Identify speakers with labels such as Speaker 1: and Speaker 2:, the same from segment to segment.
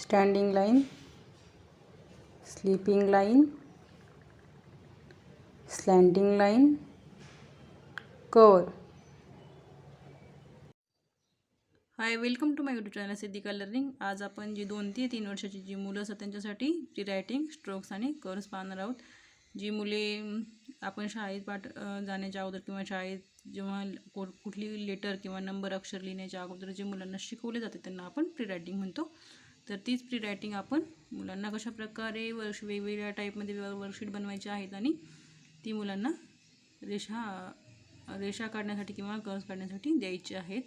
Speaker 1: Standing line, sleeping line, slanting line, curve. Hi, welcome to my YouTube channel Siddhika learning. आज आपण जी 2 ते 3 वर्षाची जी मुलं असतात त्यांच्यासाठी प्री रायटिंग, स्ट्रोक्स आणि कर्व्स पाहणार आहोत. जी मुले आपण शाळेत जाण्याच्या अगोदर किंवा शाळेत जेव्हा कुठली लेटर किंवा नंबर अक्षर लिहिण्याच्या अगोदर जे मुलांना शिकवले जाते त्यांना आपण प्री रायटिंग म्हणतो. तर तीच प्री रायटिंग आपण मुलांना कशाप्रकारे वेगवेगळ्या टाईपमध्ये वर्कशीट बनवायचे आहेत आणि ती मुलांना रेषा काढण्यासाठी किंवा कर्व्स काढण्यासाठी द्यायची आहेत.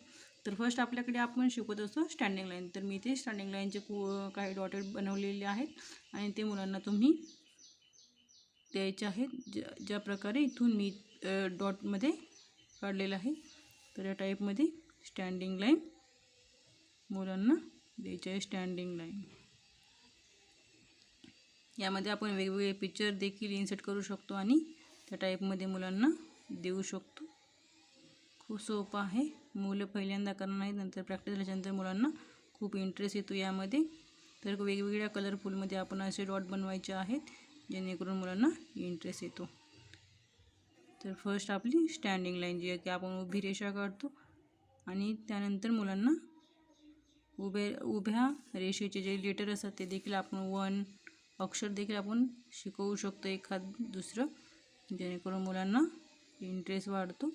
Speaker 1: तर फर्स्ट आपल्याकडे आपण शिकवत असतो स्टँडिंग लाईन. तर मी ते स्टँडिंग लाईनचे काही डॉटेड बनवलेले आहेत आणि ते मुलांना तुम्ही द्यायचे आहेत. ज्या प्रकारे इथून मी डॉटमध्ये काढलेलं आहे तर या टाईपमध्ये स्टँडिंग लाईन मुलांना द्यायचे आहे. स्टँडिंग लाईन यामध्ये आपण वेगवेगळे पिक्चर देखील इन्सर्ट करू शकतो आणि त्या टाईपमध्ये मुलांना देऊ शकतो. खूप सोपं आहे. मुलं पहिल्यांदा करणार नाहीत, नंतर प्रॅक्टिस झाल्यानंतर मुलांना खूप इंटरेस्ट येतो यामध्ये. तर वेगवेगळ्या कलरफुलमध्ये आपण असे डॉट बनवायचे आहेत जेणेकरून मुलांना इंटरेस्ट येतो. तर फर्स्ट आपली स्टँडिंग लाईन जी आहे की आपण उभी रेषा काढतो आणि त्यानंतर मुलांना उभ्या रेषेचे जे लेटर असतात ते देखील आपण 1 अक्षर देखील आपण शिकवू शकतो एखाद दुसरं, जेणेकरून मुलांना इंटरेस्ट वाढतो.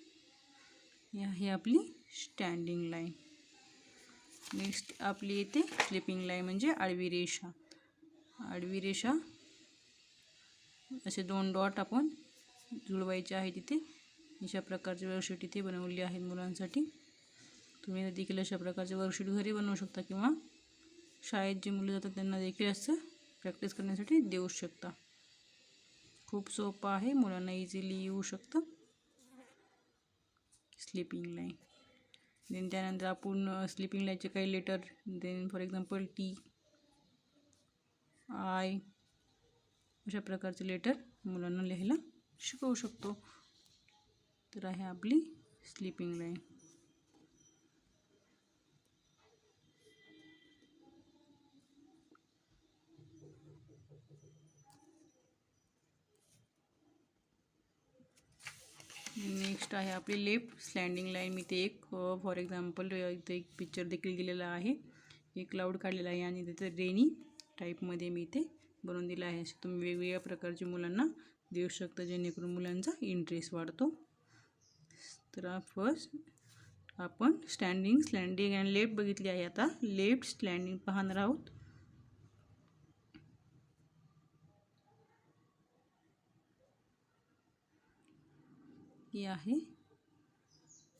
Speaker 1: ही आपली स्टँडिंग लाईन. नेक्स्ट आपली येते स्लीपिंग लाईन म्हणजे आडवी रेषा. आडवी रेषा असे 2 डॉट आपण जुळवायचे आहे तिथे. अशा प्रकारचे वर्कशीट इथे बनवली आहेत मुलांसाठी. तुम्ही देखील अशा प्रकारचे वर्कशीट घरी बनवू शकता किंवा शाळेत जे मुलं जातात त्यांना देखील असं प्रॅक्टिस करण्यासाठी देऊ शकता. खूप सोपं आहे, मुलांना इझिली येऊ शकतं. Sleeping line. देन त्यानंतर आपण स्लीपिंग लाईनचे काही letter then for example T, I अशा प्रकारचे लेटर मुलांना लिहायला शिकवू शकतो. तर आहे आपली स्लीपिंग लाईन. नेक्स्ट आहे आपली लेफ्ट स्लँडिंग लाईन. मी ते एक फॉर एक्झाम्पल इथे एक पिक्चर देखील दिलेला आहे. एक क्लाउड काढलेला आहे आणि तिथे रेनी टाईपमध्ये मी ते बनवून दिलं आहे. असे तुम्ही वेगवेगळ्या प्रकारचे मुलांना देऊ शकता जेणेकरून मुलांचा इंटरेस्ट वाढतो. तर फर्स्ट आपण स्लँडिंग आणि लेफ्ट बघितली आहे. आता लेफ्ट स्लँडिंग पाहणार आहोत. ही आहे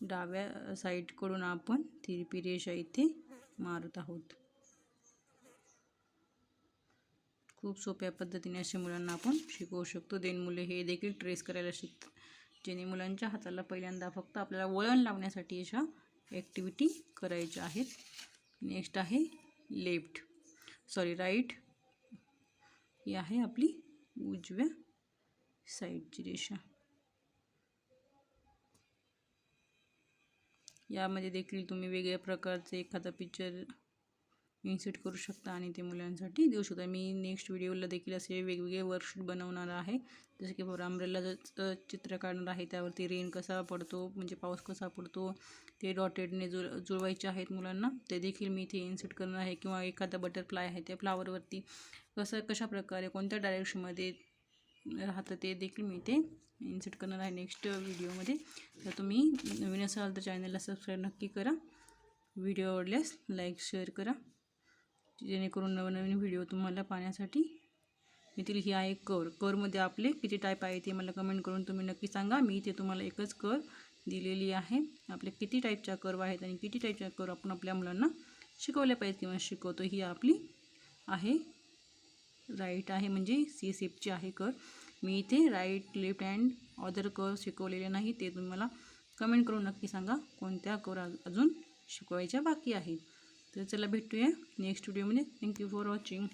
Speaker 1: डाव्या साईडकडून आपण तिरपी रेषा इथे मारत आहोत. खूप सोप्या पद्धतीने असे मुलांना आपण शिकवू शकतो. देन मुले हे देखील ट्रेस करायला शिकतात, जेणे मुलांच्या हाताला पहिल्यांदा फक्त आपल्याला वळण लावण्यासाठी अशा ॲक्टिव्हिटी करायच्या आहेत. नेक्स्ट आहे राईट. ही आहे आपली उजव्या साईडची रेषा. यामध्ये देखील तुम्ही वेगळ्या प्रकारचे एखादा पिक्चर इन्सर्ट करू शकता आणि ते मुलांसाठी देऊ शकता. मी नेक्स्ट व्हिडिओला देखील असे वेगवेगळे वर्कशीट बनवणार आहे. जसे की फॉर अम्ब्रेला चित्र काढणार आहे, त्यावरती रेन कसा पडतो म्हणजे पाऊस कसा पडतो ते डॉटेडने जुळवायचे आहेत मुलांना. ते देखील मी इथे इन्सर्ट करणार आहे. किंवा एखादा बटरफ्लाय आहे त्या फ्लावरवरती कशा प्रकारे कोणत्या डायरेक्शनमध्ये राहतं ते देखील मी इथे इन्सर्ट करणार आहे नेक्स्ट व्हिडिओमध्ये. तर तुम्ही नवीन असाल तर चॅनलला सबस्क्राईब नक्की करा. व्हिडिओ आवडल्यास लाईक शेअर करा जेणेकरून नवनवीन व्हिडिओ तुम्हाला पाहण्यासाठी येथील. ही आहे कर्वमध्ये आपले किती टाईप आहे ते मला कमेंट करून तुम्ही नक्की सांगा. मी इथे तुम्हाला एकच कर्व दिलेली आहे. आपले किती टाईपच्या कर्व आहेत आणि किती टाईपच्या कर्व आपण आपल्या मुलांना शिकवल्या पाहिजेत किंवा शिकवतो. ही आपली आहे राईट आहे म्हणजे सी शेपची आहे कर्व. मी इथे right, left and other curve शिकवलेले नाही. ते तुम्हाला कमेंट करून नक्की सांगा कोणत्या कर्व अजून शिकवायच्या बाकी आहेत. तर चला भेटूया नेक्स्ट व्हिडिओमध्ये. Thank you for watching.